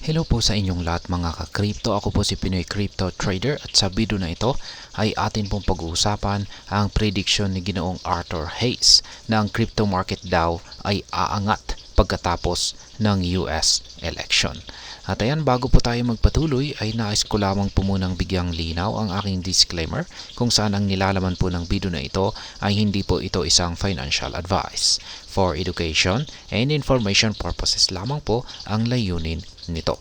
Hello po sa inyong lahat mga ka-crypto. Ako po si Pinoy Crypto Trader at sa video na ito ay atin pong pag-uusapan ang prediction ni Ginoong Arthur Hayes na ang crypto market daw ay aangat pagkatapos ng US election. At ayan, bago po tayo magpatuloy ay nais ko lamang po munang bigyang linaw ang aking disclaimer kung saan ang nilalaman po ng video na ito ay hindi po ito isang financial advice. For education and information purposes lamang po ang layunin nito.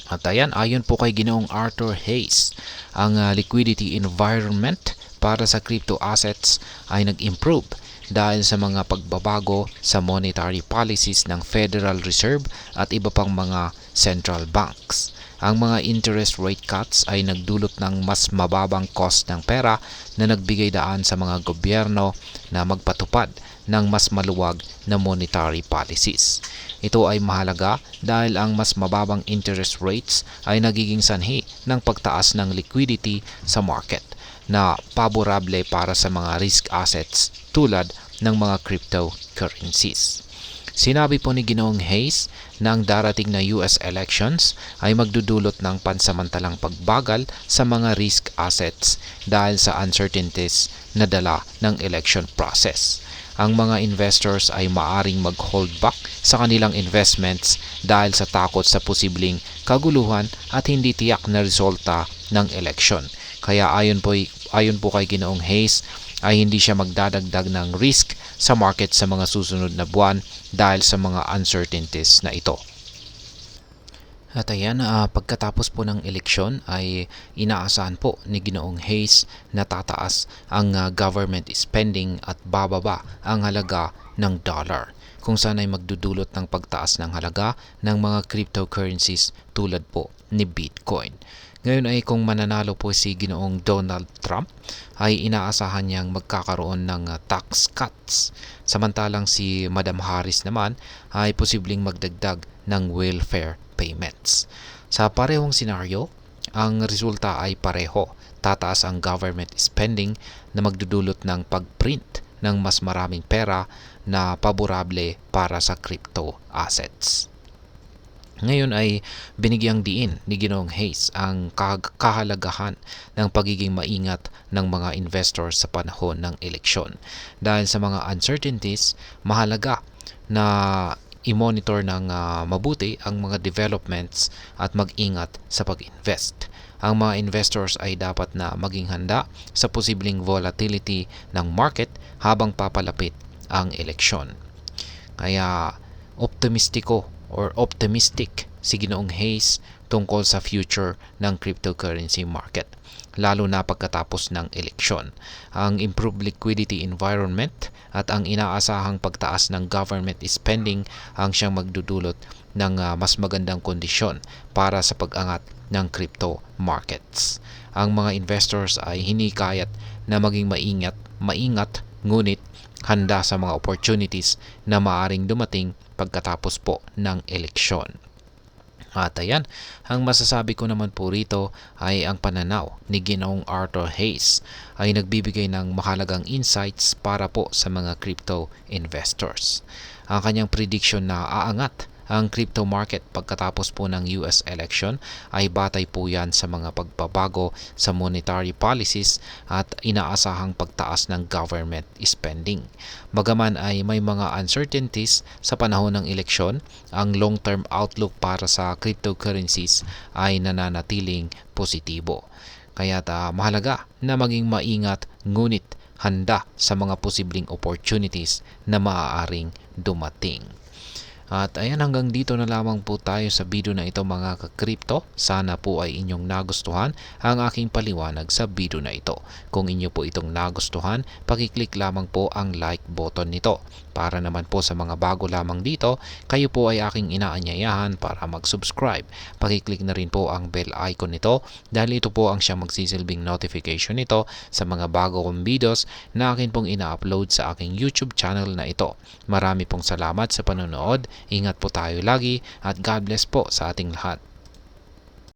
At ayan, ayon po kay Ginoong Arthur Hayes, ang liquidity environment para sa crypto assets ay nag-improve dahil sa mga pagbabago sa monetary policies ng Federal Reserve at iba pang mga central banks. Ang mga interest rate cuts ay nagdulot ng mas mababang cost ng pera na nagbigay daan sa mga gobyerno na magpatupad ng mas maluwag na monetary policies. Ito ay mahalaga dahil ang mas mababang interest rates ay nagiging sanhi ng pagtaas ng liquidity sa market na paborable para sa mga risk assets tulad ng mga cryptocurrencies. Sinabi po ni Ginoong Hayes na ang darating na US elections ay magdudulot ng pansamantalang pagbagal sa mga risk assets dahil sa uncertainties na dala ng election process. Ang mga investors ay maaring mag-hold back sa kanilang investments dahil sa takot sa posibleng kaguluhan at hindi tiyak na resulta ng election. Kaya ayon po kay Ginoong Hayes ay hindi siya magdadagdag ng risk sa market sa mga susunod na buwan dahil sa mga uncertainties na ito. At ayan, pagkatapos po ng eleksyon ay inaasahan po ni Ginoong Hayes na tataas ang government spending at bababa ang halaga ng dollar, kung saan ay magdudulot ng pagtaas ng halaga ng mga cryptocurrencies tulad po ni Bitcoin. Ngayon ay kung mananalo po si Ginoong Donald Trump ay inaasahan niyang magkakaroon ng tax cuts. Samantalang si Madam Harris naman ay posibleng magdagdag ng welfare payments. Sa parehong senaryo, ang resulta ay pareho. Tataas ang government spending na magdudulot ng pagprint ng mas maraming pera na paborable para sa crypto assets. Ngayon ay binigyang diin ni Ginoong Hayes ang kahalagahan ng pagiging maingat ng mga investors sa panahon ng eleksyon. Dahil sa mga uncertainties, mahalaga na i-monitor ng mabuti ang mga developments at mag-ingat sa pag-invest. Ang mga investors ay dapat na maging handa sa posibleng volatility ng market habang papalapit ang eleksyon. Kaya optimistic si Ginoong Hayes tungkol sa future ng cryptocurrency market, lalo na pagkatapos ng eleksyon. Ang improved liquidity environment at ang inaasahang pagtaas ng government spending ang siyang magdudulot ng mas magandang kondisyon para sa pag-angat ng crypto markets. Ang mga investors ay hinikayat na maging maingat ngunit handa sa mga opportunities na maaring dumating pagkatapos po ng eleksyon. At ayan, ang masasabi ko naman po rito ay ang pananaw ni Ginoong Arthur Hayes ay nagbibigay ng mahalagang insights para po sa mga crypto investors. Ang kanyang prediction na aangat ang crypto market pagkatapos po ng US election ay batay po yan sa mga pagbabago sa monetary policies at inaasahang pagtaas ng government spending. Bagaman ay may mga uncertainties sa panahon ng eleksyon, ang long-term outlook para sa cryptocurrencies ay nananatiling positibo. Kaya mahalaga na maging maingat ngunit handa sa mga posibleng opportunities na maaaring dumating. At ayan, hanggang dito na lamang po tayo sa video na ito mga ka-crypto. Sana po ay inyong nagustuhan ang aking paliwanag sa video na ito. Kung inyo po itong nagustuhan, pakiclick lamang po ang like button nito. Para naman po sa mga bago lamang dito, kayo po ay aking inaanyayahan para mag-subscribe. Pakiclick na rin po ang bell icon nito dahil ito po ang siyang magsisilbing notification nito sa mga bago kong videos na akin pong ina-upload sa aking YouTube channel na ito. Marami pong salamat sa panonood. Ingat po tayo lagi at God bless po sa ating lahat.